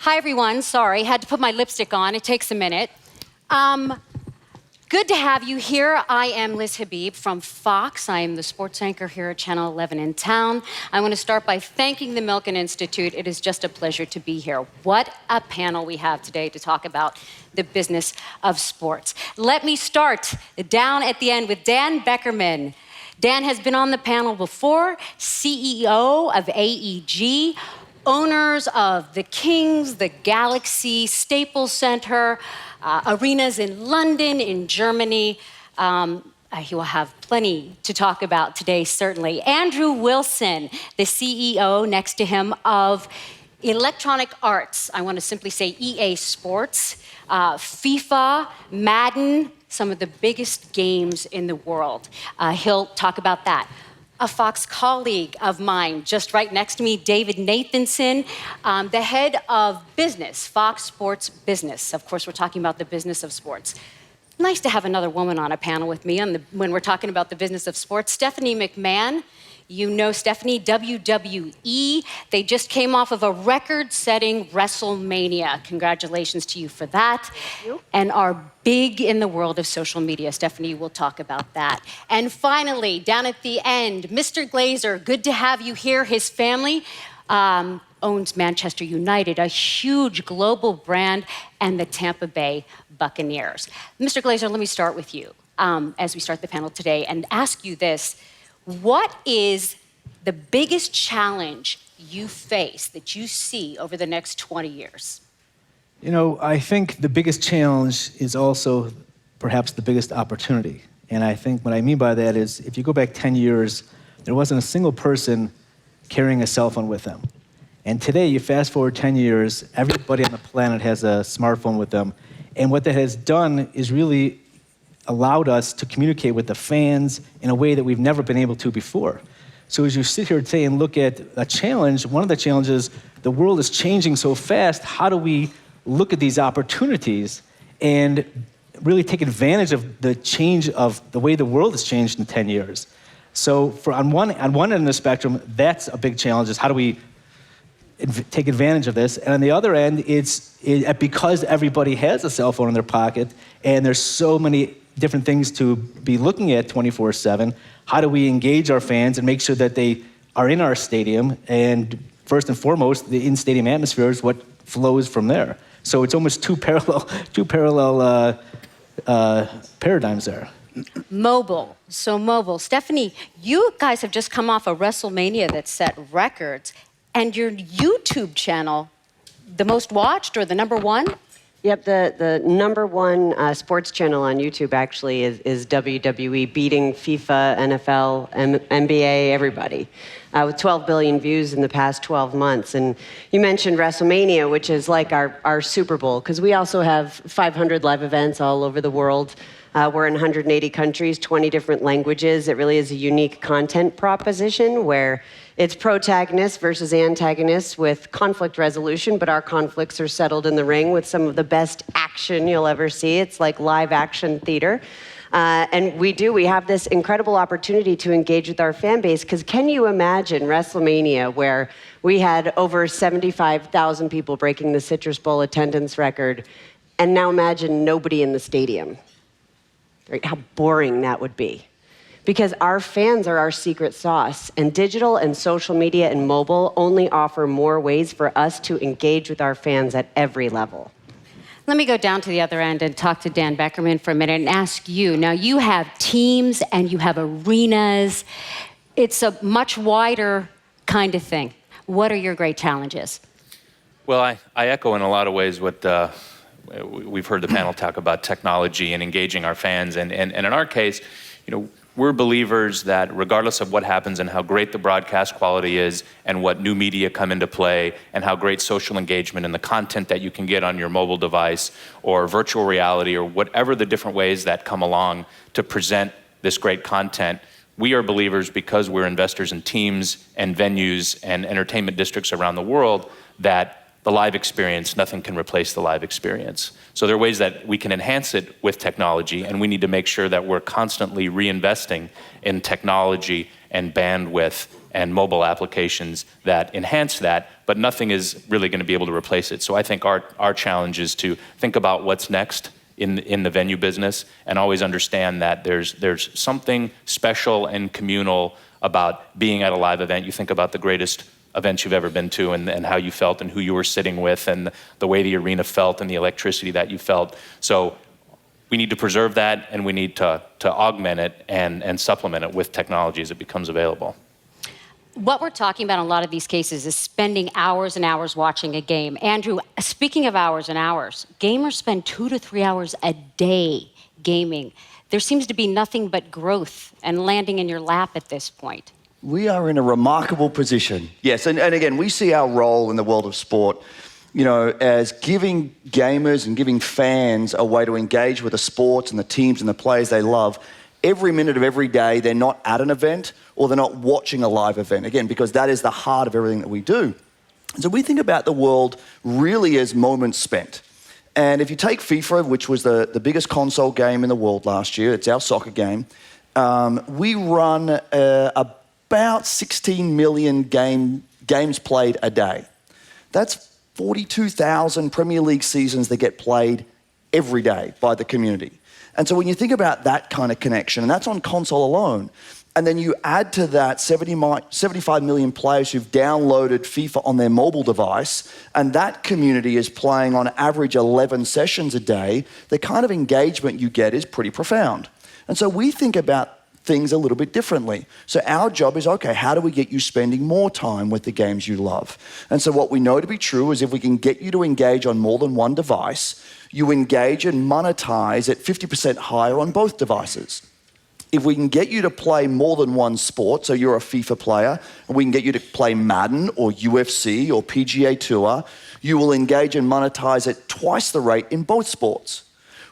Hi, everyone. Sorry, had to put my lipstick on. It takes a minute. Good to have you here. I am Liz Habib from Fox. I am the sports anchor here at Channel 11 in town. I want to start by thanking the Milken Institute. It is just a pleasure to be here. What a panel we have today to talk about the business of sports. Let me start down at the end with Dan Beckerman. Dan has been on the panel before, CEO of AEG, owners of the Kings, the Galaxy, Staples Center, arenas in London, in Germany. He will have plenty to talk about today, certainly. Andrew Wilson, the CEO next to him of Electronic Arts. I want to simply say EA Sports, FIFA, Madden, some of the biggest games in the world. He'll talk about that. A Fox colleague of mine, just right next to me, David Nathanson, the head of business, Fox Sports Business. Of course, we're talking about the business of sports. Nice to have another woman on a panel with me when we're talking about the business of sports. Stephanie McMahon. You know Stephanie, WWE. They just came off of a record-setting WrestleMania. Congratulations to you for that. Thank you. And are big in the world of social media. Stephanie will talk about that. And finally, down at the end, Mr. Glazer, good to have you here. His family owns Manchester United, a huge global brand, and the Tampa Bay Buccaneers. Mr. Glazer, let me start with you as we start the panel today and ask you this. What is the biggest challenge you face that you see over the next 20 years? You know, I think the biggest challenge is also perhaps the biggest opportunity. And I think what I mean by that is if you go back 10 years, there wasn't a single person carrying a cell phone with them. And today, you fast forward 10 years, everybody on the planet has a smartphone with them. And what that has done is really allowed us to communicate with the fans in a way that we've never been able to before. So as you sit here today and look at a challenge, one of the challenges, the world is changing so fast. How do we look at these opportunities and really take advantage of the change of the way the world has changed in 10 years? So on one end of the spectrum, that's a big challenge, is how do we take advantage of this? And on the other end, because everybody has a cell phone in their pocket and there's so many different things to be looking at 24/7, how do we engage our fans and make sure that they are in our stadium? And first and foremost, the in-stadium atmosphere is what flows from there. So it's almost two parallel paradigms there. Mobile, so mobile. Stephanie, you guys have just come off a WrestleMania that set records, and your YouTube channel, the most watched or the number one? Yep, the number one sports channel on YouTube actually is WWE, beating FIFA, NFL, NBA, everybody, with 12 billion views in the past 12 months. And you mentioned WrestleMania, which is like our Super Bowl, because we also have 500 live events all over the world. We're in 180 countries, 20 different languages. It really is a unique content proposition where it's protagonists versus antagonists with conflict resolution, but our conflicts are settled in the ring with some of the best action you'll ever see. It's like live action theater. And we have this incredible opportunity to engage with our fan base, because can you imagine WrestleMania, where we had over 75,000 people breaking the Citrus Bowl attendance record, and now imagine nobody in the stadium? Right? How boring that would be. Because our fans are our secret sauce, and digital and social media and mobile only offer more ways for us to engage with our fans at every level. Let me go down to the other end and talk to Dan Beckerman for a minute and ask you. Now, you have teams and you have arenas. It's a much wider kind of thing. What are your great challenges? Well, I echo in a lot of ways what we've heard the panel talk about technology and engaging our fans. And in our case, you know, we're believers that regardless of what happens and how great the broadcast quality is and what new media come into play and how great social engagement and the content that you can get on your mobile device or virtual reality or whatever the different ways that come along to present this great content, we are believers, because we're investors in teams and venues and entertainment districts around the world, that the live experience, nothing can replace the live experience. So there are ways that we can enhance it with technology, and we need to make sure that we're constantly reinvesting in technology and bandwidth and mobile applications that enhance that, but nothing is really going to be able to replace it. So I think our challenge is to think about what's next in the venue business, and always understand that there's something special and communal about being at a live event. You think about the greatest events you've ever been to, and how you felt and who you were sitting with and the way the arena felt and the electricity that you felt. So we need to preserve that, and we need to augment it and supplement it with technology as it becomes available. What we're talking about in a lot of these cases is spending hours and hours watching a game. Andrew, speaking of hours and hours, gamers spend 2 to 3 hours a day gaming. There seems to be nothing but growth and landing in your lap at this point. We are in a remarkable position. Yes, and again, we see our role in the world of sport, as giving gamers and giving fans a way to engage with the sports and the teams and the players they love. Every minute of every day, they're not at an event or they're not watching a live event, again, because that is the heart of everything that we do. And so we think about the world really as moments spent. And if you take FIFA, which was the biggest console game in the world last year, it's our soccer game, we run about 16 million games played a day. That's 42,000 Premier League seasons that get played every day by the community. And so when you think about that kind of connection, and that's on console alone, and then you add to that 75 million players who've downloaded FIFA on their mobile device, and that community is playing on average 11 sessions a day, the kind of engagement you get is pretty profound. And so we think about things a little bit differently. So our job is, okay, how do we get you spending more time with the games you love? And so what we know to be true is if we can get you to engage on more than one device, you engage and monetize at 50% higher on both devices. If we can get you to play more than one sport, so you're a FIFA player, and we can get you to play Madden or UFC or PGA Tour, you will engage and monetize at twice the rate in both sports.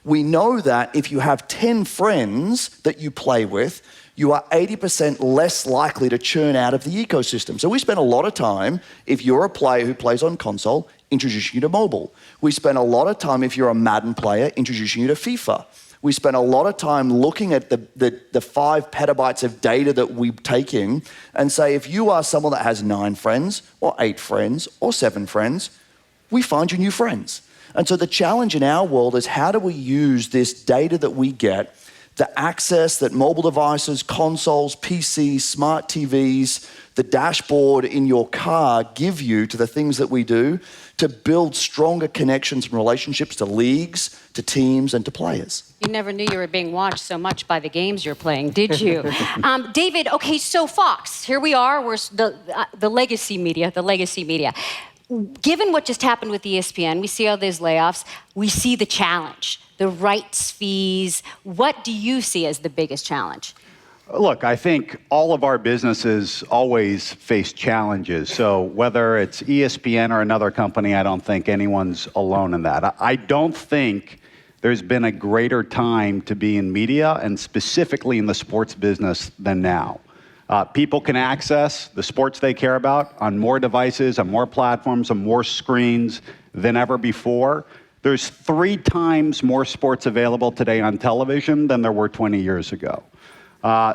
We know that if you have 10 friends that you play with, you are 80% less likely to churn out of the ecosystem. So we spend a lot of time, if you're a player who plays on console, introducing you to mobile. We spend a lot of time, if you're a Madden player, introducing you to FIFA. We spend a lot of time looking at the 5 petabytes of data that we take in and say, if you are someone that has 9 friends or 8 friends or 7 friends, we find you new friends. And so the challenge in our world is how do we use this data that we get, the access that mobile devices, consoles, PCs, smart TVs, the dashboard in your car give you to the things that we do to build stronger connections and relationships to leagues, to teams, and to players. You never knew you were being watched so much by the games you're playing, did you? David, okay, so Fox, here we are, we're the legacy media, Given what just happened with ESPN, we see all these layoffs, we see the challenge, the rights fees. What do you see as the biggest challenge? Look, I think all of our businesses always face challenges. So whether it's ESPN or another company, I don't think anyone's alone in that. I don't think there's been a greater time to be in media, and specifically in the sports business, than now. People can access the sports they care about on more devices, on more platforms, on more screens than ever before. There's 3 times more sports available today on television than there were 20 years ago.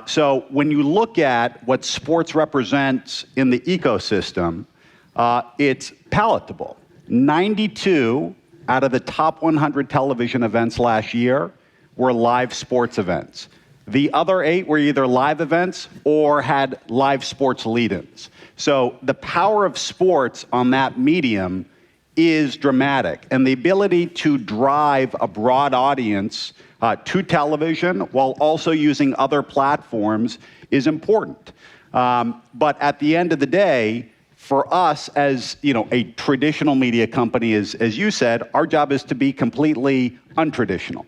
So when you look at what sports represents in the ecosystem, it's palatable. 92 out of the top 100 television events last year were live sports events. The other 8 were either live events or had live sports lead-ins. So the power of sports on that medium is dramatic. And the ability to drive a broad audience to television while also using other platforms is important. But at the end of the day, for us as a traditional media company, as you said, our job is to be completely untraditional.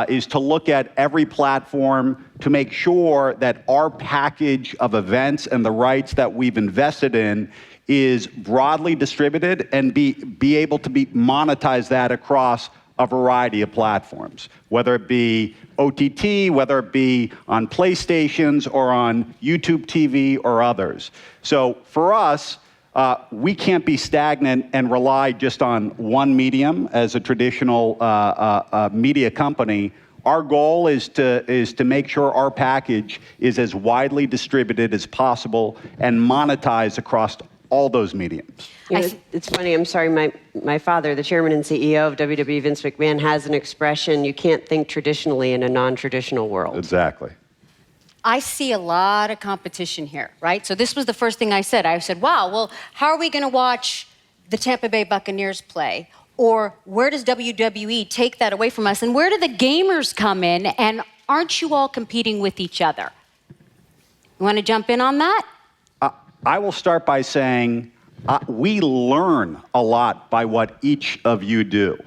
Is to look at every platform to make sure that our package of events and the rights that we've invested in is broadly distributed and be able to monetize that across a variety of platforms, whether it be OTT, whether it be on PlayStations or on YouTube TV or others. So for us, we can't be stagnant and rely just on one medium as a traditional media company. Our goal is to make sure our package is as widely distributed as possible and monetized across all those mediums. You know, it's funny, I'm sorry, my father, the chairman and CEO of WWE, Vince McMahon, has an expression, you can't think traditionally in a non-traditional world. Exactly. I see a lot of competition here, right? So this was the first thing I said. I said, wow, well, how are we going to watch the Tampa Bay Buccaneers play? Or where does WWE take that away from us? And where do the gamers come in? And aren't you all competing with each other? You want to jump in on that? I will start by saying we learn a lot by what each of you do.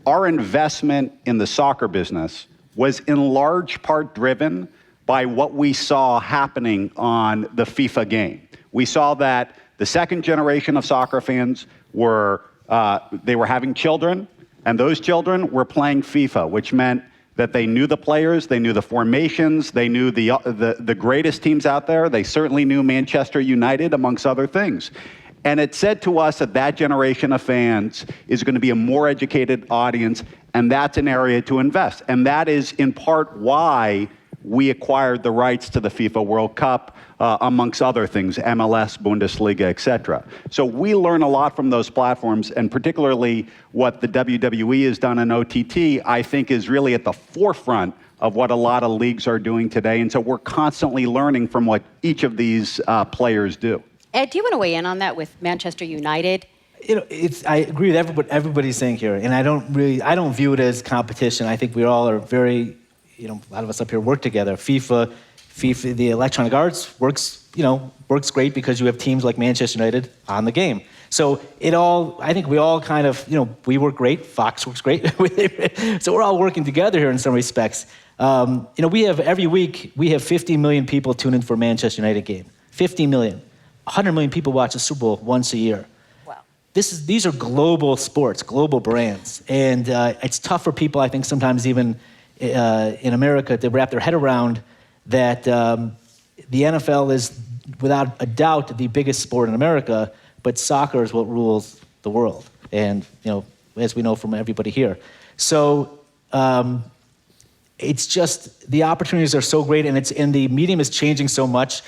Our investment in the soccer business was in large part driven by what we saw happening on the FIFA game. We saw that the second generation of soccer fans were having children, and those children were playing FIFA, which meant that they knew the players, they knew the formations, they knew the greatest teams out there. They certainly knew Manchester United, amongst other things. And it said to us that that generation of fans is going to be a more educated audience, and that's an area to invest. And that is in part why we acquired the rights to the FIFA World Cup, amongst other things, MLS, Bundesliga, et cetera. So we learn a lot from those platforms, and particularly what the WWE has done in OTT, I think is really at the forefront of what a lot of leagues are doing today. And so we're constantly learning from what each of these players do. Ed, do you want to weigh in on that with Manchester United? You know, I agree with what everybody's saying here, and I don't view it as competition. I think we all are very, a lot of us up here work together. FIFA, the electronic arts works great because you have teams like Manchester United on the game. So I think we all kind of, we work great, Fox works great. So we're all working together here in some respects. Every week, we have 50 million people tune in for a Manchester United game. 50 million. 100 million people watch the Super Bowl once a year. Wow. These are global sports, global brands. And it's tough for people, I think, sometimes even in America to wrap their head around that the NFL is, without a doubt, the biggest sport in America, but soccer is what rules the world. And, as we know from everybody here. So it's just, the opportunities are so great, and the medium is changing so much.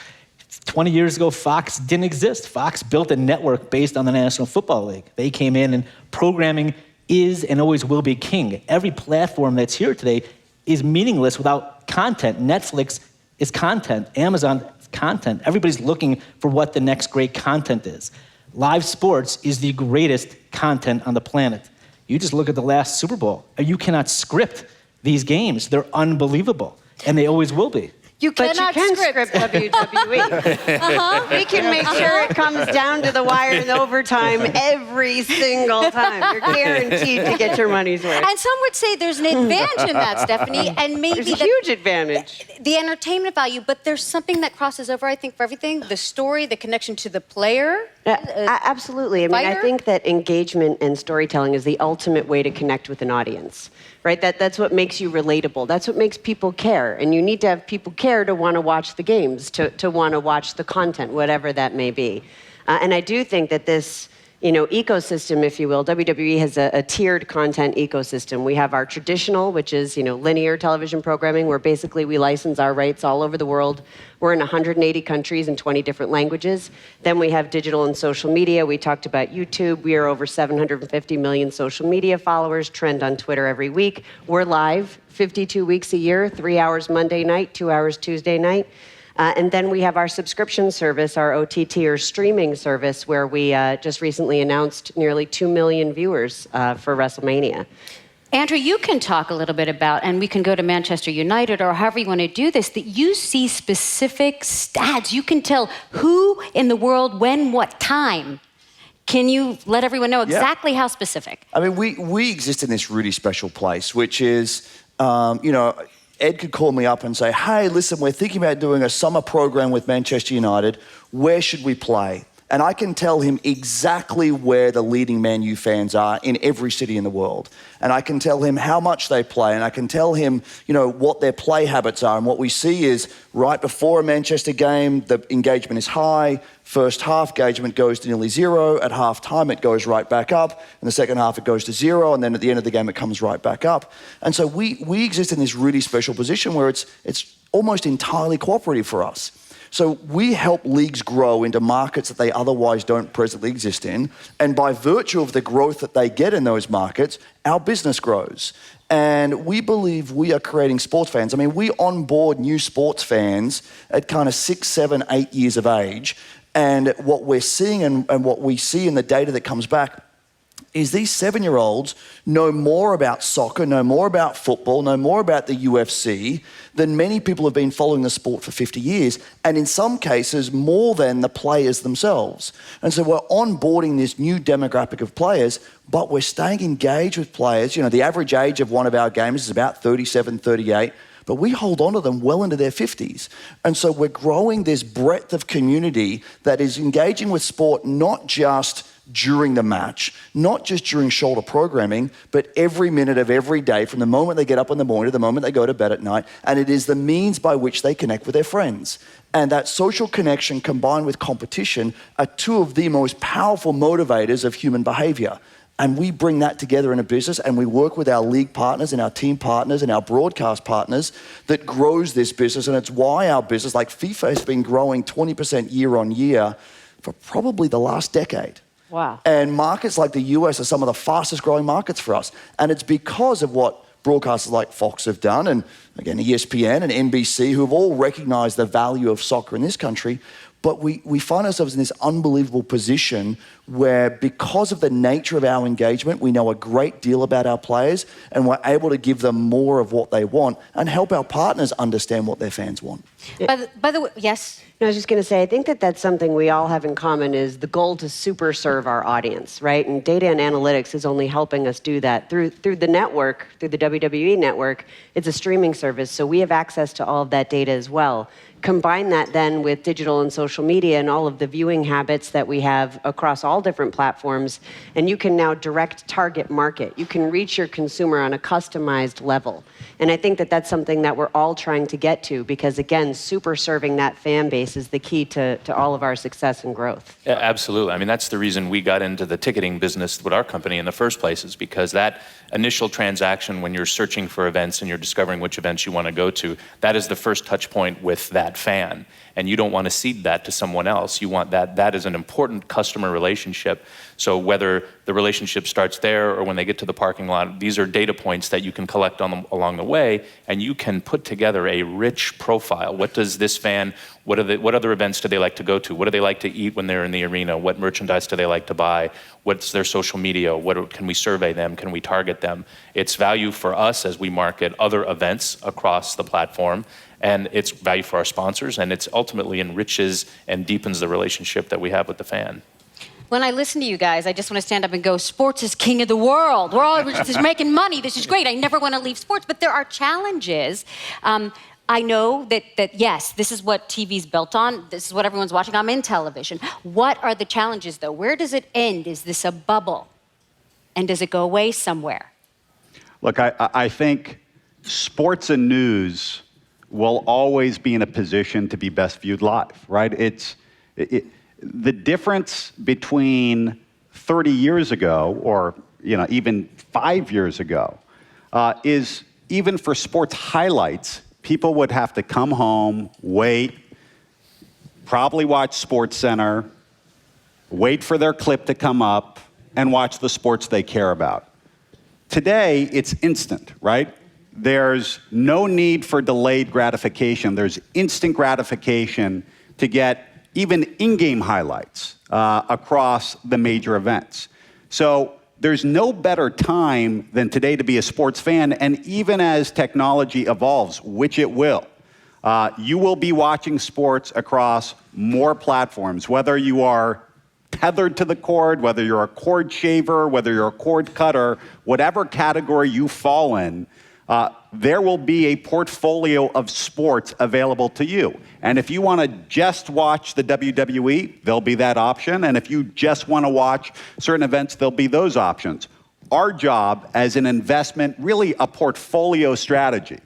20 years ago, Fox didn't exist. Fox built a network based on the National Football League. They came in, and programming is and always will be king. Every platform that's here today is meaningless without content. Netflix is content. Amazon is content. Everybody's looking for what the next great content is. Live sports is the greatest content on the planet. You just look at the last Super Bowl. You cannot script these games. They're unbelievable, and they always will be. You cannot script WWE. We can make sure it comes down to the wire in overtime every single time. You're guaranteed to get your money's worth. And some would say there's an advantage in that, Stephanie, and maybe there's a huge advantage. The entertainment value, but there's something that crosses over, I think, for everything. The story, the connection to the player. Absolutely. I mean, I think that engagement and storytelling is the ultimate way to connect with an audience, right? That's what makes you relatable. That's what makes people care. And you need to have people care to want to watch the games, to want to watch the content, whatever that may be. And I do think that this, ecosystem, if you will, WWE has a tiered content ecosystem. We have our traditional, which is, linear television programming, where basically we license our rights all over the world. We're in 180 countries and 20 different languages. Then we have digital and social media. We talked about YouTube. We are over 750 million social media followers, trend on Twitter every week. We're live 52 weeks a year, 3 hours Monday night, 2 hours Tuesday night. And then we have our subscription service, our OTT or streaming service, where we just recently announced nearly 2 million viewers for WrestleMania. Andrew, you can talk a little bit about, and we can go to Manchester United or however you want to do this, that you see specific stats. You can tell who in the world, when, what time. Can you let everyone know exactly how specific? I mean, we exist in this really special place, which is, Ed could call me up and say, hey, listen, we're thinking about doing a summer program with Manchester United. Where should we play? and I can tell him exactly where the leading Man U fans are in every city in the world. And I can tell him how much they play, and I can tell him, what their play habits are. And what we see is right before a Manchester game, the engagement is high. First half engagement goes to nearly zero. At half time, it goes right back up. In the second half, it goes to zero. And then at the end of the game, it comes right back up. And so we exist in this really special position where it's almost entirely cooperative for us. So we help leagues grow into markets that they otherwise don't presently exist in. And by virtue of the growth that they get in those markets, our business grows. And we believe we are creating sports fans. I mean, we onboard new sports fans at kind of 6, 7, 8 years of age. And what we're seeing and what we see in the data that comes back is these 7-year-olds know more about soccer, know more about football, know more about the UFC than many people have been following the sport for 50 years, and in some cases, more than the players themselves. And so we're onboarding this new demographic of players, but we're staying engaged with players. The average age of one of our gamers is about 37, 38, but we hold on to them well into their 50s. And so we're growing this breadth of community that is engaging with sport not just during the match, not just during shoulder programming, but every minute of every day, from the moment they get up in the morning to the moment they go to bed at night. And it is the means by which they connect with their friends. And that social connection combined with competition are two of the most powerful motivators of human behavior. And we bring that together in a business, and we work with our league partners and our team partners and our broadcast partners that grows this business. And it's why our business, like FIFA, has been growing 20% year on year for probably the last decade. Wow. And markets like the US are some of the fastest growing markets for us. And it's because of what broadcasters like Fox have done, and again, ESPN and NBC, who have all recognized the value of soccer in this country. But we find ourselves in this unbelievable position where, because of the nature of our engagement, we know a great deal about our players, and we're able to give them more of what they want and help our partners understand what their fans want. By the way, yes? No, I was just going to say, I think that's something we all have in common, is the goal to super serve our audience, right? And data and analytics is only helping us do that. Through the network, through the WWE network, it's a streaming service, so we have access to all of that data as well. Combine that then with digital and social media and all of the viewing habits that we have across all different platforms, and you can now direct target market. You can reach your consumer on a customized level. And I think that's something that we're all trying to get to, because again, super serving that fan base is the key to all of our success and growth. Yeah, absolutely. I mean, that's the reason we got into the ticketing business with our company in the first place, is because that initial transaction when you're searching for events and you're discovering which events you want to go to, that is the first touch point with that fan. And you don't want to cede that to someone else. You want that is an important customer relationship. So whether the relationship starts there or when they get to the parking lot, these are data points that you can collect along the way, and you can put together a rich profile. What does this fan, what other events do they like to go to? What do they like to eat when they're in the arena? What merchandise do they like to buy? What's their social media? Can we survey them? Can we target them? It's value for us as we market other events across the platform. And it's value for our sponsors, and it's ultimately enriches and deepens the relationship that we have with the fan. When I listen to you guys, I just want to stand up and go, sports is king of the world. We're all just making money. This is great. I never want to leave sports. But there are challenges. I know that, yes, this is what TV's built on. This is what everyone's watching. I'm in television. What are the challenges, though? Where does it end? Is this a bubble? And does it go away somewhere? Look, I think sports and news will always be in a position to be best viewed live, right? The difference between 30 years ago or even 5 years ago is, even for sports highlights, people would have to come home, wait, probably watch SportsCenter, wait for their clip to come up, and watch the sports they care about. Today, it's instant, right? There's no need for delayed gratification. There's instant gratification to get even in-game highlights across the major events. So there's no better time than today to be a sports fan, and even as technology evolves, which it will, you will be watching sports across more platforms, whether you are tethered to the cord, whether you're a cord shaver, whether you're a cord cutter, whatever category you fall in. there will be a portfolio of sports available to you. And if you want to just watch the WWE, there'll be that option. And if you just want to watch certain events, there'll be those options. Our job as an investment, really a portfolio strategy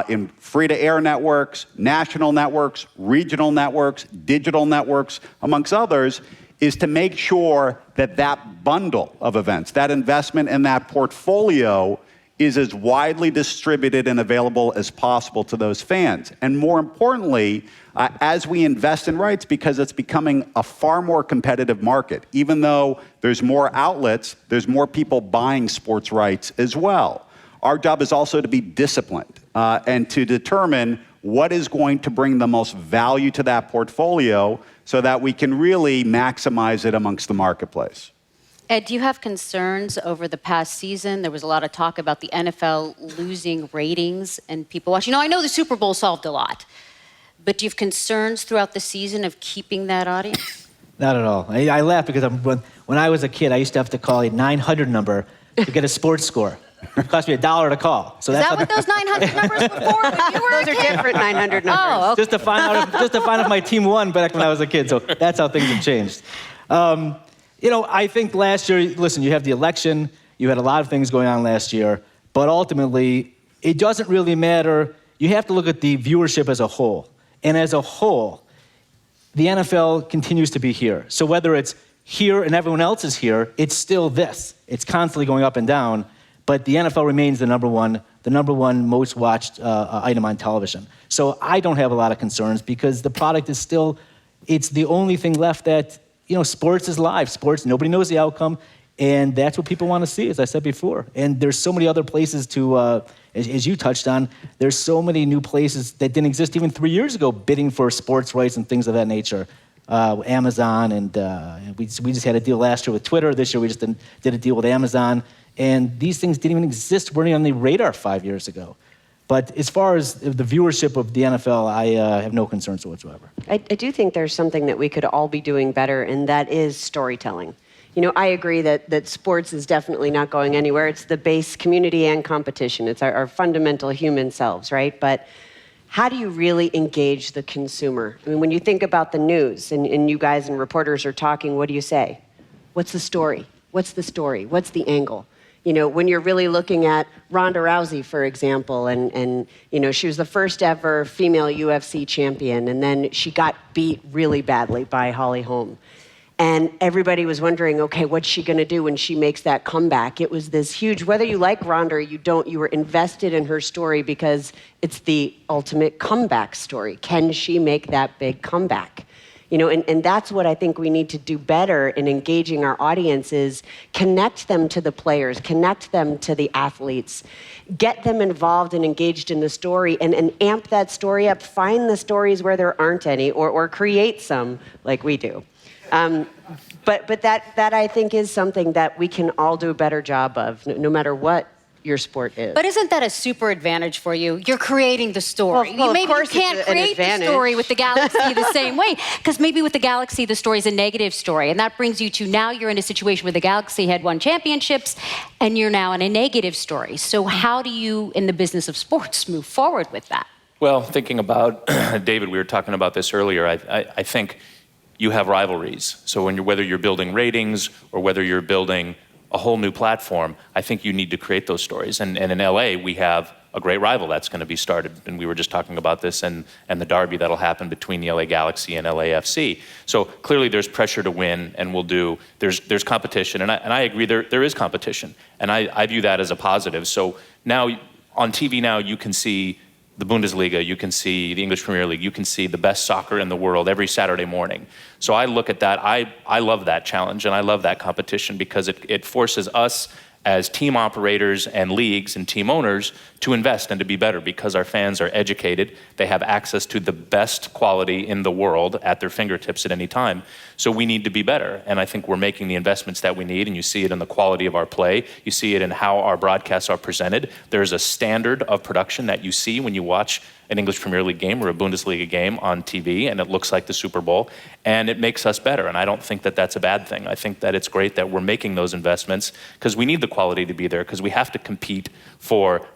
in free-to-air networks, national networks, regional networks, digital networks, amongst others, is to make sure that that bundle of events, that investment in that portfolio is as widely distributed and available as possible to those fans. And more importantly, as we invest in rights, because it's becoming a far more competitive market. Even though there's more outlets, there's more people buying sports rights as well. Our job is also to be disciplined and to determine what is going to bring the most value to that portfolio so that we can really maximize it amongst the marketplace. Ed, do you have concerns over the past season? There was a lot of talk about the NFL losing ratings and people watching. I know the Super Bowl solved a lot, but do you have concerns throughout the season of keeping that audience? Not at all. I laugh because when I was a kid, I used to have to call a 900 number to get a sports score. It cost me $1 to call. So Is that what those 900 numbers were for when you were Those a are kid? different 900 numbers. Oh, okay. just to find out if my team won back when I was a kid. So that's how things have changed. I think last year, listen, you have the election, you had a lot of things going on last year, but ultimately, it doesn't really matter. You have to look at the viewership as a whole. And as a whole, the NFL continues to be here. So whether it's here and everyone else is here, it's still this. It's constantly going up and down, but the NFL remains the number one most watched item on television. So I don't have a lot of concerns because the product is still, it's the only thing left that, sports is live. Sports, nobody knows the outcome, and that's what people want to see, as I said before. And there's so many other places to, as you touched on, there's so many new places that didn't exist even 3 years ago bidding for sports rights and things of that nature. Amazon, and we just had a deal last year with Twitter. This year we just did a deal with Amazon. And these things didn't even exist, weren't even on the radar 5 years ago. But as far as the viewership of the NFL, I have no concerns whatsoever. I do think there's something that we could all be doing better, and that is storytelling. I agree that sports is definitely not going anywhere. It's the base community and competition. It's our fundamental human selves, right? But how do you really engage the consumer? I mean, when you think about the news and you guys and reporters are talking, what do you say? What's the story? What's the story? What's the angle? When you're really looking at Ronda Rousey, for example, and she was the first ever female UFC champion, and then she got beat really badly by Holly Holm. And everybody was wondering, okay, what's she going to do when she makes that comeback? It was this huge, whether you like Ronda or you don't, you were invested in her story because it's the ultimate comeback story. Can she make that big comeback? And that's what I think we need to do better in engaging our audiences, connect them to the players, connect them to the athletes, get them involved and engaged in the story, and amp that story up, find the stories where there aren't any, or create some like we do. But that I think is something that we can all do a better job of, no matter what your sport is. But isn't that a super advantage for you? You're creating the story. Well, maybe of course you can't create the story with the Galaxy the same way, because maybe with the Galaxy, the story is a negative story, and that brings you to now you're in a situation where the Galaxy had won championships, and you're now in a negative story. So how do you, in the business of sports, move forward with that? Well, thinking about, David, we were talking about this earlier, I think you have rivalries. So whether you're building ratings or whether you're building a whole new platform, I think you need to create those stories. And in LA, we have a great rival that's going to be started. And we were just talking about this and the derby that'll happen between the LA Galaxy and LAFC. So clearly there's pressure to win, and there's competition. And I agree there is competition. And I view that as a positive. So now on TV now you can see the Bundesliga, you can see the English Premier League, you can see the best soccer in the world every Saturday morning. So I look at that, I love that challenge and I love that competition because it forces us as team operators and leagues and team owners to invest and to be better because our fans are educated. They have access to the best quality in the world at their fingertips at any time. So we need to be better. And I think we're making the investments that we need, and you see it in the quality of our play. You see it in how our broadcasts are presented. There's a standard of production that you see when you watch an English Premier League game or a Bundesliga game on TV, and it looks like the Super Bowl, and it makes us better. And I don't think that that's a bad thing. I think that it's great that we're making those investments because we need the quality to be there, because we have to compete for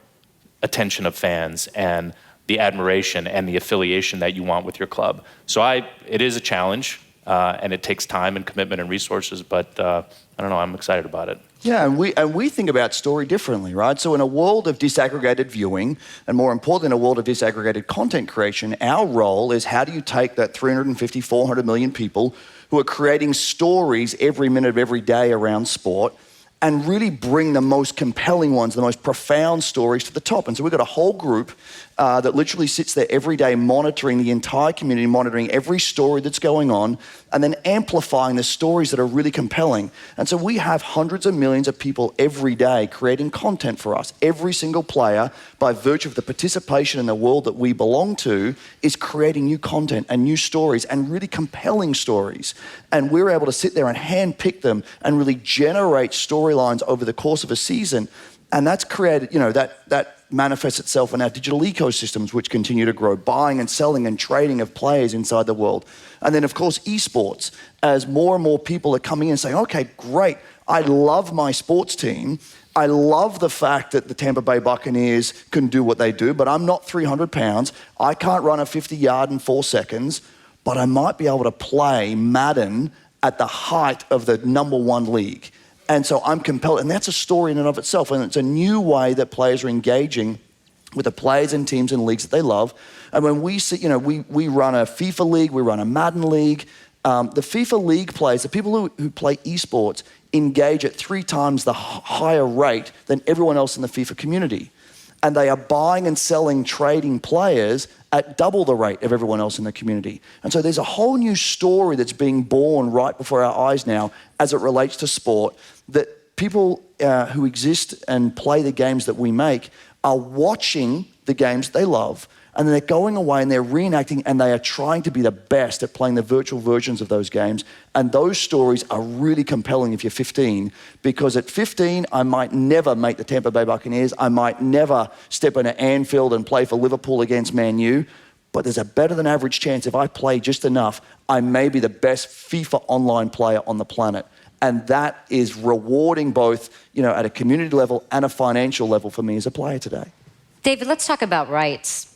attention of fans and the admiration and the affiliation that you want with your club. So it is a challenge, and it takes time and commitment and resources, but I don't know, I'm excited about it. Yeah, and we think about story differently, right? So in a world of disaggregated viewing, and more importantly, in a world of disaggregated content creation, our role is how do you take that 350, 400 million people who are creating stories every minute of every day around sport and really bring the most compelling ones, the most profound stories to the top. And so we've got a whole group that literally sits there every day monitoring the entire community, monitoring every story that's going on, and then amplifying the stories that are really compelling. And so we have hundreds of millions of people every day creating content for us. Every single player, by virtue of the participation in the world that we belong to, is creating new content and new stories and really compelling stories. And we're able to sit there and handpick them and really generate storylines over the course of a season. And that's created, that manifests itself in our digital ecosystems, which continue to grow, buying and selling and trading of players inside the world. And then, of course, esports, as more and more people are coming in and saying, okay, great, I love my sports team. I love the fact that the Tampa Bay Buccaneers can do what they do, but I'm not 300 pounds. I can't run a 50-yard in 4 seconds, but I might be able to play Madden at the height of the #1 league. And so I'm compelled, and that's a story in and of itself, and it's a new way that players are engaging with the players and teams and leagues that they love. And when we see, we run a FIFA league, we run a Madden league. The FIFA league players, the people who play esports, engage at 3 times the higher rate than everyone else in the FIFA community. And they are buying and selling, trading players at double the rate of everyone else in the community. And so there's a whole new story that's being born right before our eyes now as it relates to sport, that people who exist and play the games that we make are watching the games they love, and then they're going away and they're reenacting, and they are trying to be the best at playing the virtual versions of those games. And those stories are really compelling if you're 15, because at 15, I might never make the Tampa Bay Buccaneers. I might never step into Anfield and play for Liverpool against Man U. But there's a better than average chance if I play just enough, I may be the best FIFA online player on the planet. And that is rewarding both, at a community level and a financial level for me as a player today. David, let's talk about rights.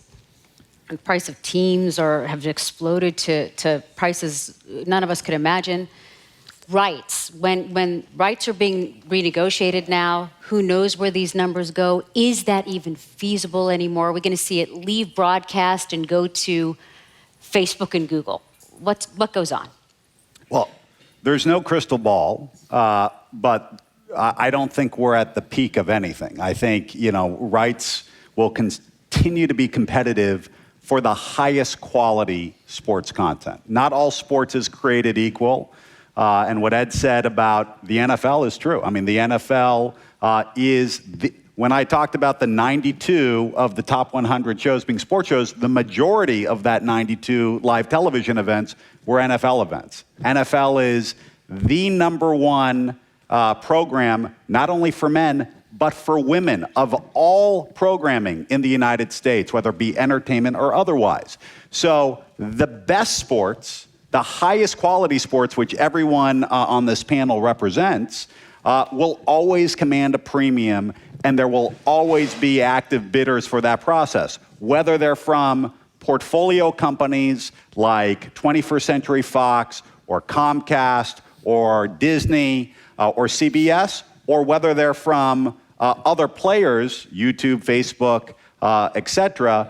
The price of teams have exploded to prices none of us could imagine. Rights, when rights are being renegotiated now, who knows where these numbers go? Is that even feasible anymore? Are we going to see it leave broadcast and go to Facebook and Google? What goes on? Well, there's no crystal ball, but I don't think we're at the peak of anything. I think, rights will continue to be competitive for the highest quality sports content. Not all sports is created equal. And what Ed said about the NFL is true. I mean, the NFL when I talked about the 92 of the top 100 shows being sports shows, the majority of that 92 live television events were NFL events. NFL is the #1 program, not only for men, but for women, of all programming in the United States, whether it be entertainment or otherwise. So the best sports, the highest quality sports, which everyone on this panel represents, will always command a premium, and there will always be active bidders for that process, whether they're from portfolio companies like 21st Century Fox or Comcast or Disney or CBS, or whether they're from other players, YouTube, Facebook, etc.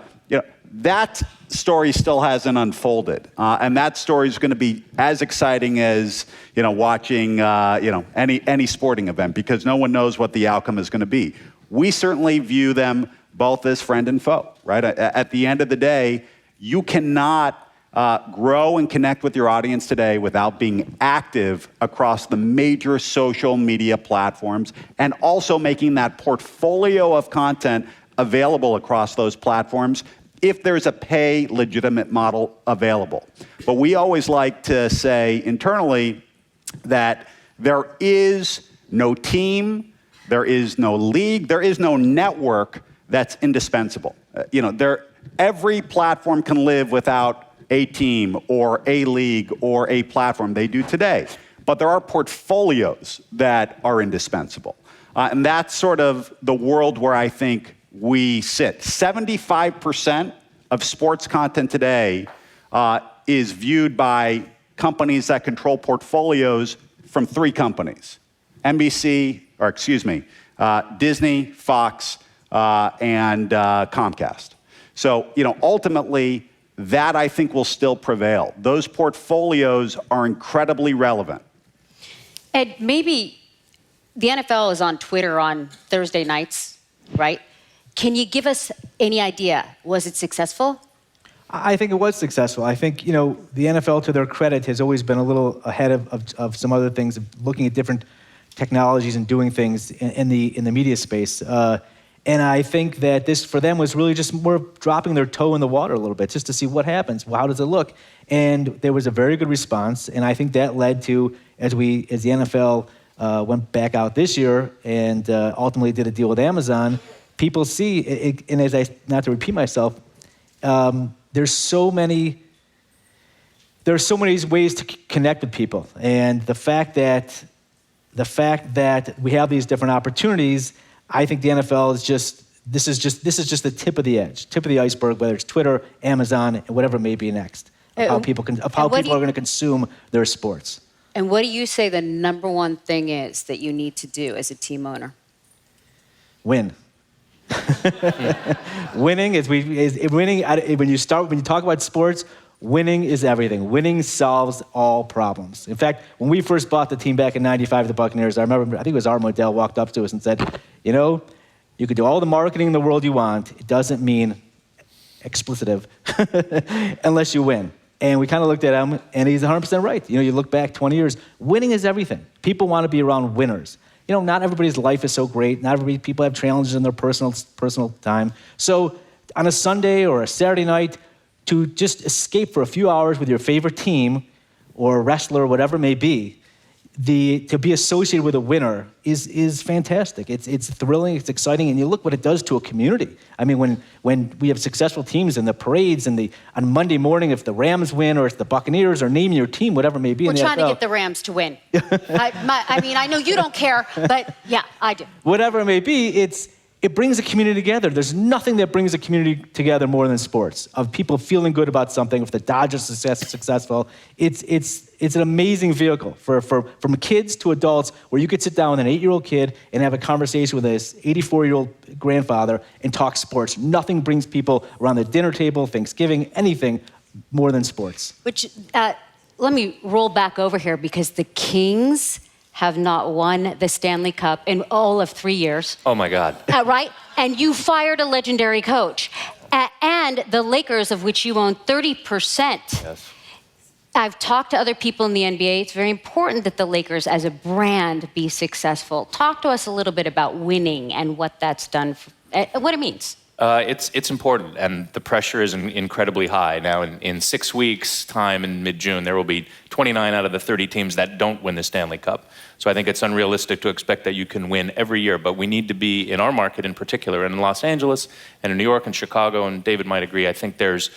That story still hasn't unfolded, and that story is going to be as exciting as watching any sporting event, because no one knows what the outcome is going to be. We certainly view them both as friend and foe, right? At the end of the day, you cannot grow and connect with your audience today without being active across the major social media platforms, and also making that portfolio of content available across those platforms if there's a pay legitimate model available. But we always like to say internally that there is no team, there is no league, there is no network that's indispensable. Every platform can live without a team or a league or a platform. They do today. But there are portfolios that are indispensable. And that's sort of the world where I think we sit. 75% of sports content today is viewed by companies that control portfolios from 3 companies: Disney, Fox, and Comcast. So, ultimately, that I think will still prevail. Those portfolios are incredibly relevant. Ed, maybe the NFL is on Twitter on Thursday nights, right? Can you give us any idea? Was it successful? I think it was successful. I think, the NFL, to their credit, has always been a little ahead of some other things, of looking at different technologies and doing things in the media space. And I think that this, for them, was really just more dropping their toe in the water a little bit, just to see what happens. How does it look? And there was a very good response, and I think that led to, as the NFL went back out this year and ultimately did a deal with Amazon, people see, and not to repeat myself, there's so many ways to connect with people, and the fact that we have these different opportunities, I think the NFL is this is just the tip of the iceberg, whether it's Twitter, Amazon, and whatever may be next, of how people are going to consume their sports. And what do you say the number one thing is that you need to do as a team owner? Win. Winning winning. When you talk about sports, winning is everything. Winning solves all problems. In fact, when we first bought the team back in '95, the Buccaneers, I think it was Art Modell walked up to us and said, you could do all the marketing in the world you want. It doesn't mean explicitive unless you win. And we kind of looked at him, and he's 100% right. You look back 20 years, winning is everything. People want to be around winners. Not everybody's life is so great. People have challenges in their personal time. So on a Sunday or a Saturday night, to just escape for a few hours with your favorite team or wrestler or whatever it may be, to be associated with a winner is fantastic. It's thrilling, it's exciting, and you look what it does to a community. I mean, when we have successful teams in the parades and on Monday morning, if the Rams win or if the Buccaneers, or name your team, whatever it may be. We're trying to get the Rams to win. I know you don't care, but yeah, I do. Whatever it may be, it brings a community together. There's nothing that brings a community together more than sports, of people feeling good about something. If the Dodgers are successful, it's an amazing vehicle from kids to adults, where you could sit down with an 8-year-old kid and have a conversation with this 84-year-old grandfather and talk sports. Nothing brings people around the dinner table, Thanksgiving, anything more than sports. Which, let me roll back over here, because the Kings have not won the Stanley Cup in all of 3 years. Oh, my God. Right? And you fired a legendary coach. And the Lakers, of which you own 30%. Yes. I've talked to other people in the NBA. It's very important that the Lakers as a brand be successful. Talk to us a little bit about winning and what that's done, what it means. It's important, and the pressure is incredibly high. Now, in 6 weeks' time in mid-June, there will be 29 out of the 30 teams that don't win the Stanley Cup. So I think it's unrealistic to expect that you can win every year, but we need to be, in our market in particular, and in Los Angeles, and in New York and Chicago, and David might agree, I think there's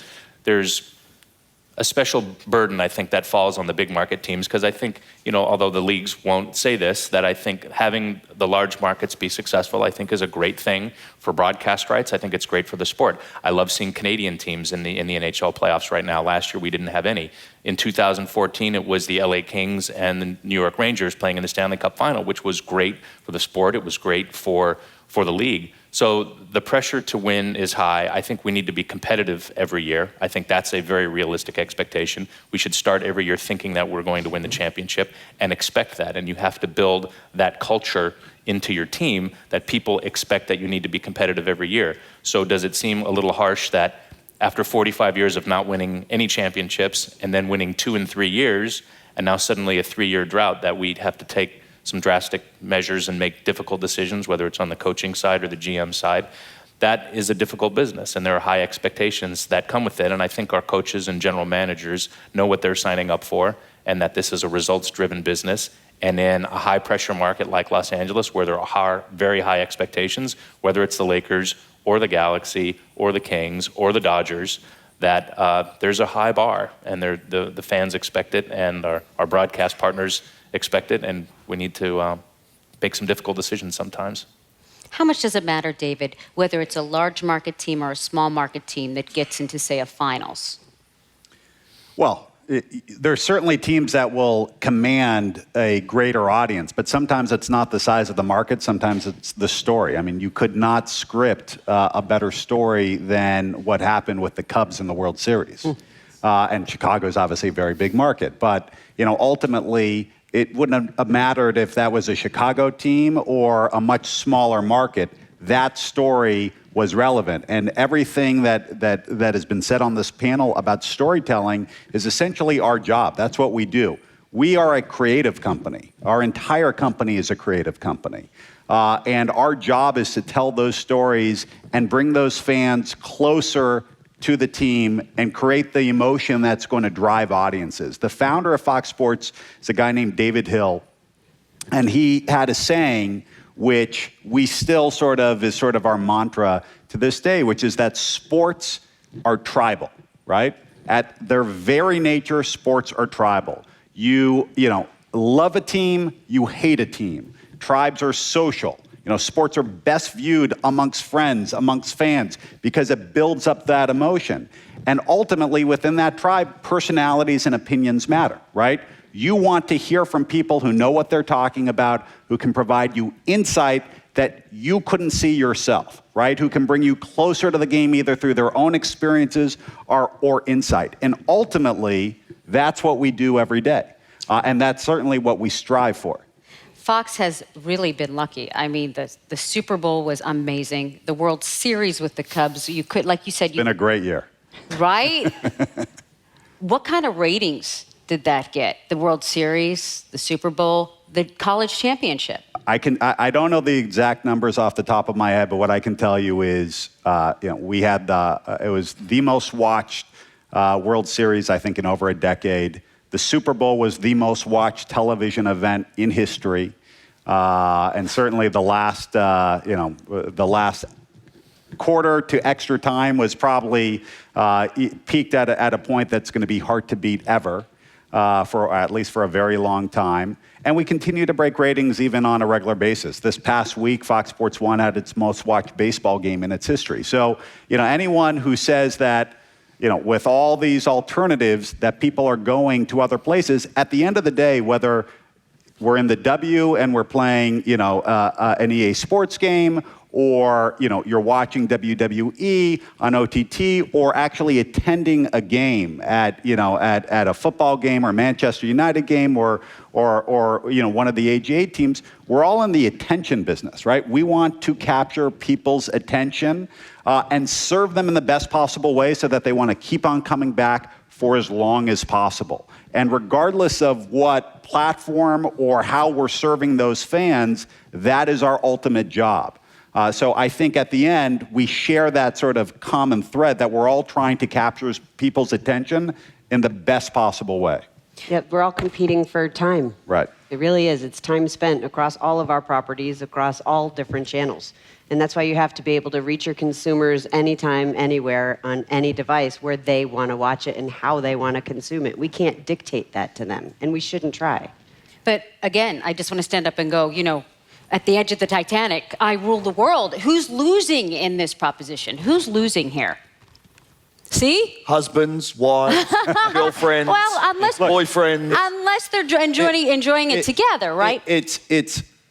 a special burden, I think, that falls on the big market teams, because I think, although the leagues won't say this, that I think having the large markets be successful, I think, is a great thing for broadcast rights. I think it's great for the sport. I love seeing Canadian teams in the NHL playoffs right now. Last year, we didn't have any. In 2014, it was the LA Kings and the New York Rangers playing in the Stanley Cup final, which was great for the sport. It was great for the league. So the pressure to win is high. I think we need to be competitive every year. I think that's a very realistic expectation. We should start every year thinking that we're going to win the championship and expect that. And you have to build that culture into your team, that people expect that you need to be competitive every year. So does it seem a little harsh that after 45 years of not winning any championships and then winning 2 in 3 years, and now suddenly a 3-year drought, that we'd have to take some drastic measures and make difficult decisions, whether it's on the coaching side or the GM side? That is a difficult business, and there are high expectations that come with it. And I think our coaches and general managers know what they're signing up for, and that this is a results-driven business. And in a high-pressure market like Los Angeles, where there are very high expectations, whether it's the Lakers or the Galaxy or the Kings or the Dodgers, that there's a high bar, and the fans expect it, and our broadcast partners expect it, and we need to make some difficult decisions sometimes. How much does it matter, David, whether it's a large market team or a small market team that gets into, say, a finals? Well, there's certainly teams that will command a greater audience, but sometimes it's not the size of the market, sometimes it's the story. I mean, you could not script a better story than what happened with the Cubs in the World Series. And Chicago is obviously a very big market, but ultimately, it wouldn't have mattered if that was a Chicago team or a much smaller market. That story was relevant. And everything that has been said on this panel about storytelling is essentially our job. That's what we do. We are a creative company. Our entire company is a creative company. And our job is to tell those stories and bring those fans closer to the team and create the emotion that's going to drive audiences. The founder of Fox Sports is a guy named David Hill, and he had a saying which we still is sort of our mantra to this day, which is that sports are tribal, right? At their very nature, sports are tribal. You love a team, you hate a team. Tribes are social. Sports are best viewed amongst friends, amongst fans, because it builds up that emotion. And ultimately, within that tribe, personalities and opinions matter, right? You want to hear from people who know what they're talking about, who can provide you insight that you couldn't see yourself, right? Who can bring you closer to the game either through their own experiences or insight. And ultimately, that's what we do every day. And that's certainly what we strive for. Fox has really been lucky. I mean, the Super Bowl was amazing. The World Series with the Cubs, you could, like you said... It's been a great year. Right? What kind of ratings did that get? The World Series, the Super Bowl, the college championship? I don't know the exact numbers off the top of my head, but what I can tell you is, we had it was the most watched World Series, I think, in over a decade. The Super Bowl was the most watched television event in history, and certainly the last quarter to extra time was probably peaked at a point that's going to be hard to beat ever, for at least for a very long time. And we continue to break ratings even on a regular basis. This past week, Fox Sports 1 had its most watched baseball game in its history. So, anyone who says that, with all these alternatives that people are going to other places, at the end of the day, whether we're in the W and we're playing, an EA Sports game, or, you're watching WWE on OTT, or actually attending a game at a football game or Manchester United game or one of the AGA teams, we're all in the attention business, right? We want to capture people's attention and serve them in the best possible way so that they want to keep on coming back for as long as possible. And regardless of what platform or how we're serving those fans, that is our ultimate job. So I think at the end, we share that sort of common thread that we're all trying to capture people's attention in the best possible way. Yep, we're all competing for time. Right. It really is. It's time spent across all of our properties, across all different channels. And that's why you have to be able to reach your consumers anytime, anywhere, on any device where they want to watch it and how they want to consume it. We can't dictate that to them, and we shouldn't try. But again, I just want to stand up and go, at the edge of the Titanic, I rule the world. Who's losing in this proposition? Who's losing here? See? Husbands, wives, girlfriends, boyfriends. Unless they're enjoying it together, right?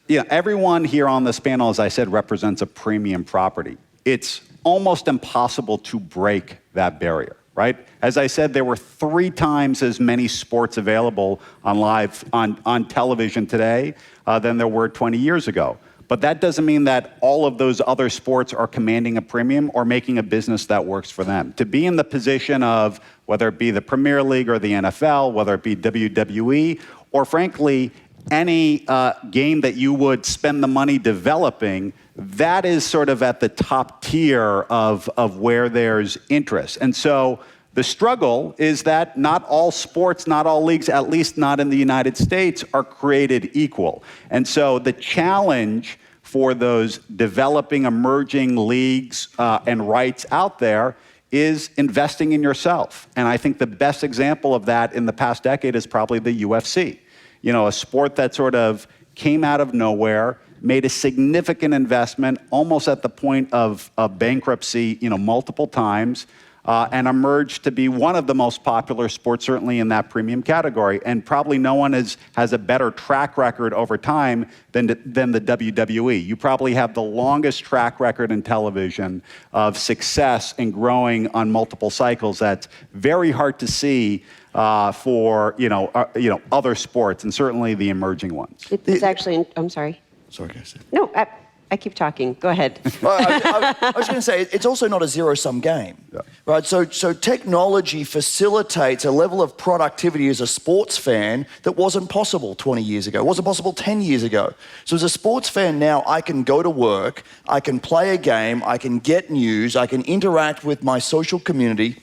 Everyone here on this panel, as I said, represents a premium property. It's almost impossible to break that barrier, right? As I said, there were 3 times as many sports available on television today than there were 20 years ago. But that doesn't mean that all of those other sports are commanding a premium or making a business that works for them. To be in the position of, whether it be the Premier League or the NFL, whether it be WWE, or frankly, any game that you would spend the money developing, that is sort of at the top tier of where there's interest. And so the struggle is that not all sports, not all leagues, at least not in the United States, are created equal. And so the challenge for those developing, emerging leagues and rights out there is investing in yourself. And I think the best example of that in the past decade is probably the UFC. A sport that sort of came out of nowhere, made a significant investment, almost at the point of bankruptcy, multiple times, and emerged to be one of the most popular sports, certainly in that premium category. And probably no one has a better track record over time than the WWE. You probably have the longest track record in television of success in growing on multiple cycles. That's very hard to see for other sports, and certainly the emerging ones. It's actually, I'm sorry. Sorry, guys. No, I keep talking. Go ahead. I was going to say, it's also not a zero-sum game, right? So technology facilitates a level of productivity as a sports fan that wasn't possible 20 years ago, wasn't possible 10 years ago. So as a sports fan now, I can go to work, I can play a game, I can get news, I can interact with my social community,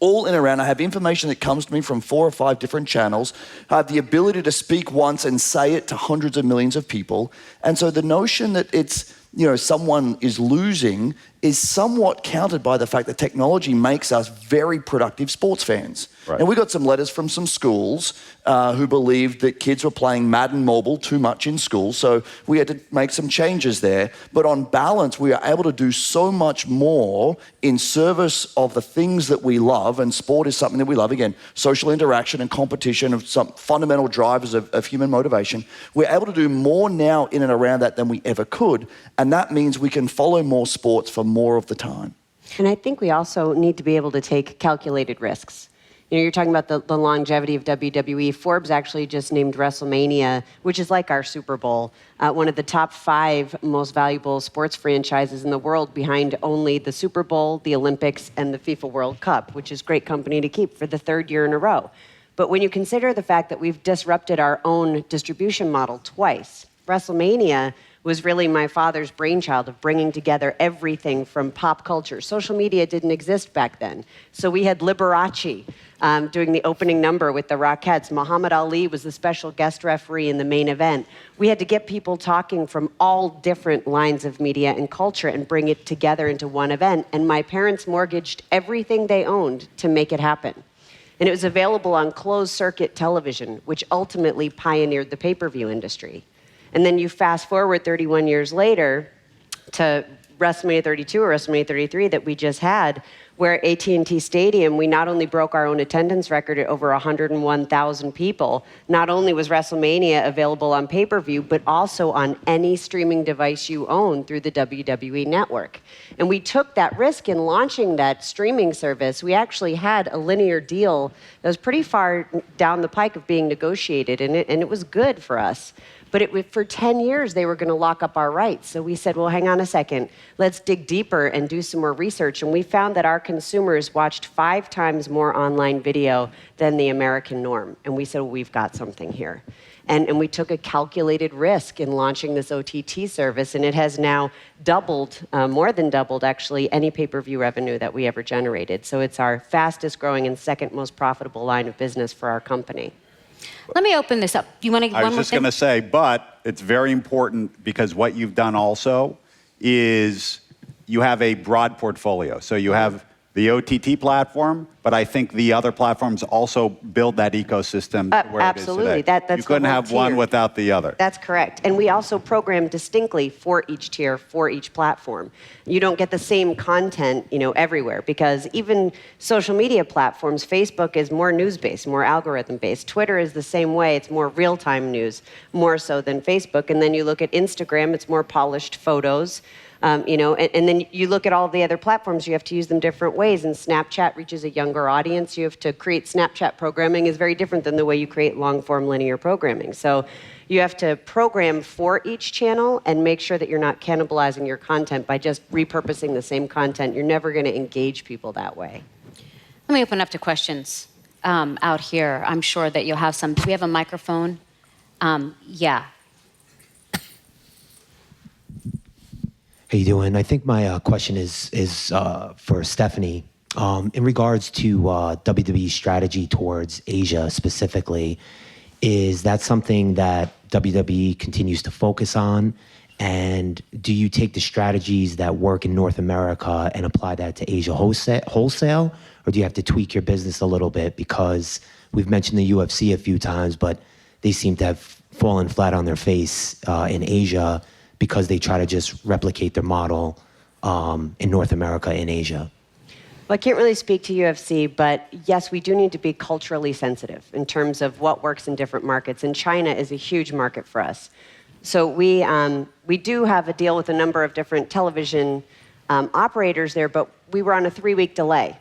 all in around. I have information that comes to me from 4 or 5 different channels. I have the ability to speak once and say it to hundreds of millions of people. And so the notion that it's, someone is losing is somewhat countered by the fact that technology makes us very productive sports fans. Right. And we got some letters from some schools who believed that kids were playing Madden Mobile too much in school, so we had to make some changes there. But on balance, we are able to do so much more in service of the things that we love, and sport is something that we love. Again, social interaction and competition of some fundamental drivers of human motivation. We're able to do more now in and around that than we ever could, and that means we can follow more sports for more of the time. And I think we also need to be able to take calculated risks. You're talking about the longevity of WWE. Forbes actually just named WrestleMania, which is like our Super Bowl, one of the top 5 most valuable sports franchises in the world, behind only the Super Bowl, the Olympics, and the FIFA World Cup, which is great company to keep for the 3rd year in a row. But when you consider the fact that we've disrupted our own distribution model twice, WrestleMania was really my father's brainchild of bringing together everything from pop culture. Social media didn't exist back then. So we had Liberace doing the opening number with the Rockettes. Muhammad Ali was the special guest referee in the main event. We had to get people talking from all different lines of media and culture and bring it together into one event. And my parents mortgaged everything they owned to make it happen. And it was available on closed circuit television, which ultimately pioneered the pay-per-view industry. And then you fast forward 31 years later to WrestleMania 32 or WrestleMania 33 that we just had, where AT&T Stadium, we not only broke our own attendance record at over 101,000 people, not only was WrestleMania available on pay-per-view, but also on any streaming device you own through the WWE network. And we took that risk in launching that streaming service. We actually had a linear deal that was pretty far down the pike of being negotiated, and it was good for us. But for 10 years, they were going to lock up our rights. So we said, well, hang on a second. Let's dig deeper and do some more research. And we found that our consumers watched 5 times more online video than the American norm. And we said, well, we've got something here. And we took a calculated risk in launching this OTT service. And it has now doubled, more than doubled, actually, any pay-per-view revenue that we ever generated. So it's our fastest growing and second most profitable line of business for our company. Let me open this up. You want to? I was just going to say, but it's very important because what you've done also is you have a broad portfolio. So you have the OTT platform, but I think the other platforms also build that ecosystem where absolutely. It is today. That's you couldn't have one without the other. That's correct. And we also program distinctly for each tier, for each platform. You don't get the same content, everywhere, because even social media platforms, Facebook is more news-based, more algorithm-based. Twitter is the same way. It's more real-time news, more so than Facebook. And then you look at Instagram, it's more polished photos. And then you look at all the other platforms, you have to use them different ways. And Snapchat reaches a younger audience. You have to create Snapchat programming is very different than the way you create long-form linear programming. So you have to program for each channel and make sure that you're not cannibalizing your content by just repurposing the same content. You're never going to engage people that way. Let me open up to questions out here. I'm sure that you'll have some. Do we have a microphone? Yeah. How you doing? I think my question is for Stephanie. In regards to WWE's strategy towards Asia specifically, is that something that WWE continues to focus on? And do you take the strategies that work in North America and apply that to Asia wholesale? Or do you have to tweak your business a little bit? Because we've mentioned the UFC a few times, but they seem to have fallen flat on their face in Asia. because they try to just replicate their model in North America and Asia? Well, I can't really speak to UFC, but yes, we do need to be culturally sensitive in terms of what works in different markets. And China is a huge market for us. So we do have a deal with a number of different television operators there, but we were on a 3-week delay.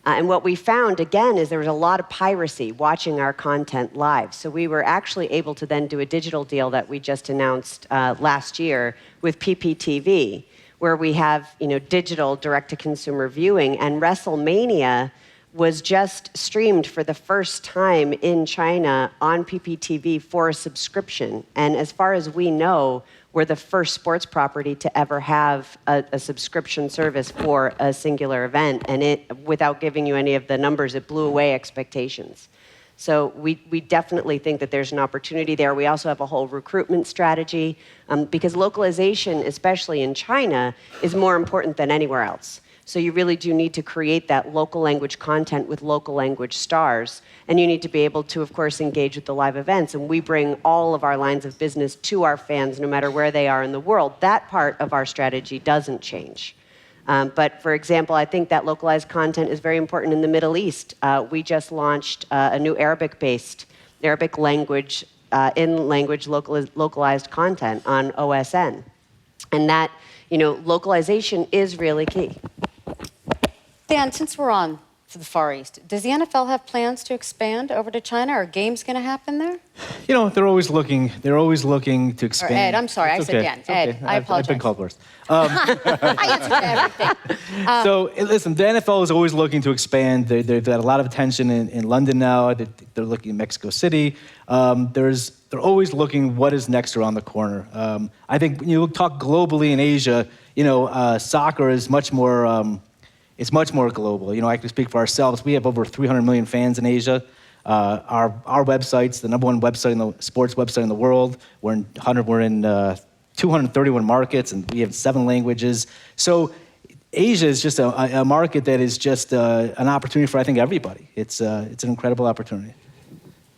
And what we found, again, is there was a lot of piracy watching our content live. So we were actually able to then do a digital deal that we just announced last year with PPTV, where we have digital direct-to-consumer viewing. And WrestleMania was just streamed for the first time in China on PPTV for a subscription. And as far as we know, we're the first sports property to ever have a subscription service for a singular event. And without giving you any of the numbers, it blew away expectations. So we definitely think that there's an opportunity there. We also have a whole recruitment strategy because localization, especially in China, is more important than anywhere else. So you really do need to create that local language content with local language stars. And you need to be able to, of course, engage with the live events. And we bring all of our lines of business to our fans, no matter where they are in the world. That part of our strategy doesn't change. But for example, I think that localized content is very important in the Middle East. We just launched a new Arabic-based, Arabic language, in-language localized content on OSN. And that, localization is really key. Dan, since we're on to the Far East, does the NFL have plans to expand over to China? Are games going to happen there? They're always looking. They're always looking to expand. Or Ed, I'm sorry, It's I said Dan. It's Ed, okay. I apologize. I've been called worse. I answered everything. So listen, the NFL is always looking to expand. They've got a lot of attention in London now. They're looking in Mexico City. They're always looking what is next around the corner. I think when you talk globally in Asia, soccer is much more. It's much more global. I can speak for ourselves. We have over 300 million fans in Asia. Our website's the #1 website, sports website in the world. We're in 231 markets, and we have 7 languages. So Asia is just a market that is just an opportunity for, I think, everybody. It's an incredible opportunity.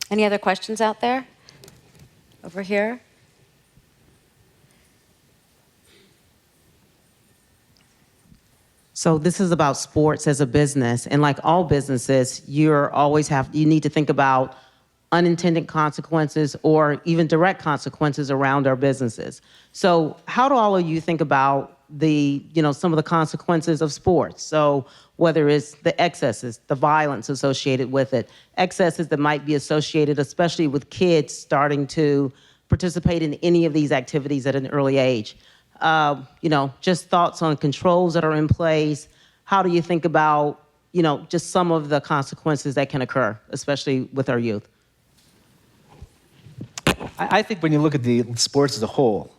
Any other questions out there? Over here? So this is about sports as a business, and like all businesses, you need to think about unintended consequences or even direct consequences around our businesses. So how do all of you think about some of the consequences of sports? So whether it's the excesses, the violence associated with it, excesses that might be associated, especially with kids starting to participate in any of these activities at an early age. Just thoughts on controls that are in place. How do you think about, just some of the consequences that can occur, especially with our youth? I think when you look at the sports as a whole,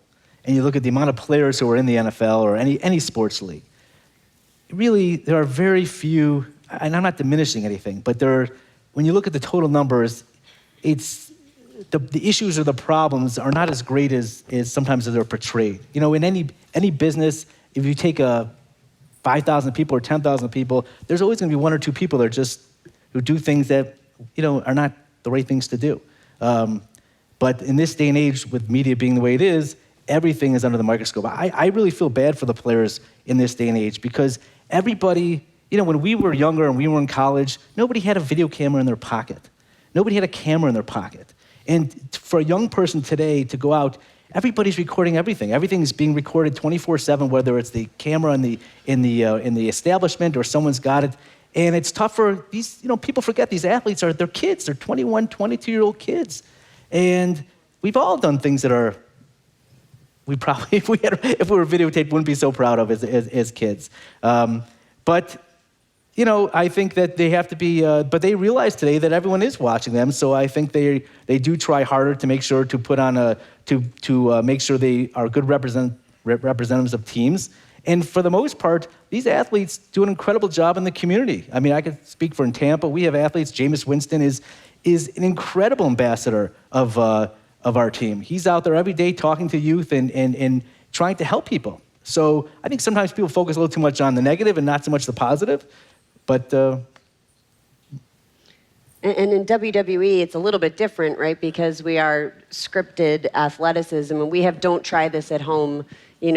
and you look at the amount of players who are in the NFL or any sports league, really there are very few, and I'm not diminishing anything, but when you look at the total numbers, the issues or the problems are not as great as sometimes as they're portrayed. In any business, if you take 5,000 people or 10,000 people, there's always going to be 1 or 2 people who do things that are not the right things to do. But in this day and age, with media being the way it is, everything is under the microscope. I really feel bad for the players in this day and age because everybody, when we were younger and we were in college, nobody had a video camera in their pocket. Nobody had a camera in their pocket. And for a young person today to go out, everybody's recording everything. Everything's being recorded 24/7, whether it's the camera in the establishment or someone's got it. And it's tough for these, people forget these athletes they're kids. They're 21, 22-year-old kids. And we've all done things that we probably, if we were videotaped, wouldn't be so proud of as kids. But I think that they have to be, but they realize today that everyone is watching them. So I think they do try harder to make sure to put on to make sure they are good representatives of teams. And for the most part, these athletes do an incredible job in the community. I mean, I could speak for in Tampa. We have athletes. Jameis Winston is an incredible ambassador of our team. He's out there every day talking to youth and trying to help people. So I think sometimes people focus a little too much on the negative and not so much the positive. But And in WWE, it's a little bit different, right? Because we are scripted athleticism, and we have "don't try this at home,"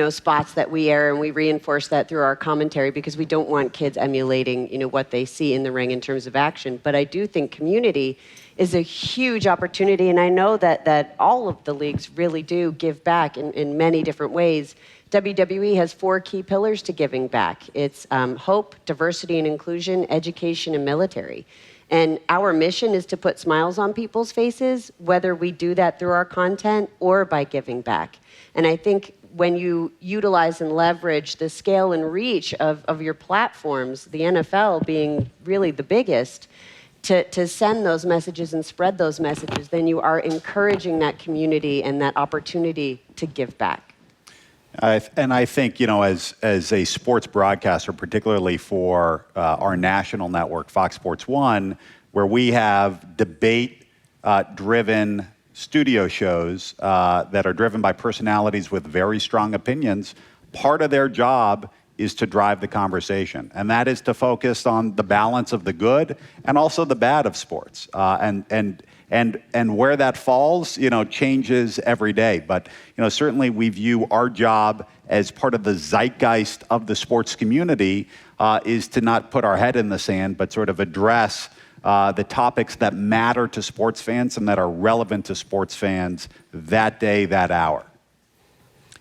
spots that we air, and we reinforce that through our commentary because we don't want kids emulating, what they see in the ring in terms of action. But I do think community is a huge opportunity, and I know that all of the leagues really do give back in many different ways. WWE has 4 key pillars to giving back. It's hope, diversity and inclusion, education, and military. And our mission is to put smiles on people's faces, whether we do that through our content or by giving back. And I think when you utilize and leverage the scale and reach of your platforms, the NFL being really the biggest, to send those messages and spread those messages, then you are encouraging that community and that opportunity to give back. And I think, as a sports broadcaster, particularly for our national network, Fox Sports 1, where we have debate-driven studio shows that are driven by personalities with very strong opinions, part of their job is to drive the conversation. And that is to focus on the balance of the good and also the bad of sports. And where that falls, changes every day. But, certainly we view our job as part of the zeitgeist of the sports community is to not put our head in the sand, but sort of address the topics that matter to sports fans and that are relevant to sports fans that day, that hour.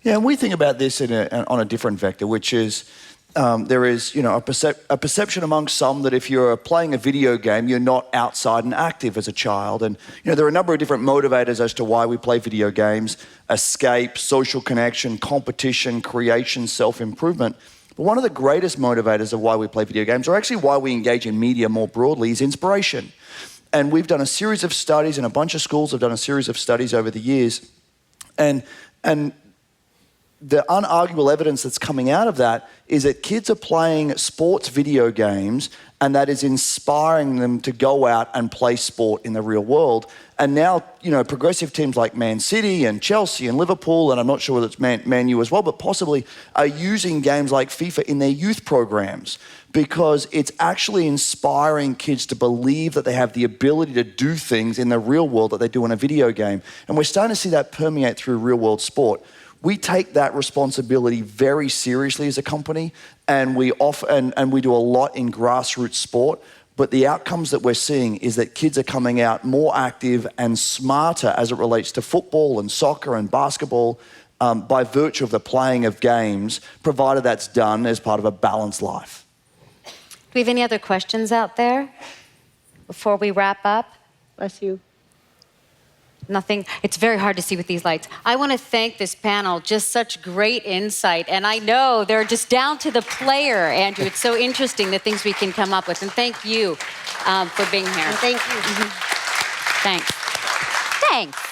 Yeah, and we think about this on a different vector, which is there is, a perception amongst some that if you're playing a video game, you're not outside and active as a child. And, there are a number of different motivators as to why we play video games: escape, social connection, competition, creation, self-improvement. But one of the greatest motivators of why we play video games, or actually why we engage in media more broadly, is inspiration. And we've done a series of studies, and a bunch of schools have done a series of studies over the years. And the unarguable evidence that's coming out of that is that kids are playing sports video games, and that is inspiring them to go out and play sport in the real world. And now, progressive teams like Man City and Chelsea and Liverpool, and I'm not sure whether it's Man U as well, but possibly are using games like FIFA in their youth programs because it's actually inspiring kids to believe that they have the ability to do things in the real world that they do in a video game. And we're starting to see that permeate through real world sport. We take that responsibility very seriously as a company, and we do a lot in grassroots sport. But the outcomes that we're seeing is that kids are coming out more active and smarter as it relates to football and soccer and basketball by virtue of the playing of games, provided that's done as part of a balanced life. Do we have any other questions out there before we wrap up? Bless you. Nothing. It's very hard to see with these lights. I want to thank this panel. Just such great insight. And I know they're just down to the player, Andrew. It's so interesting the things we can come up with. And thank you for being here. And thank you. Thanks. Thanks.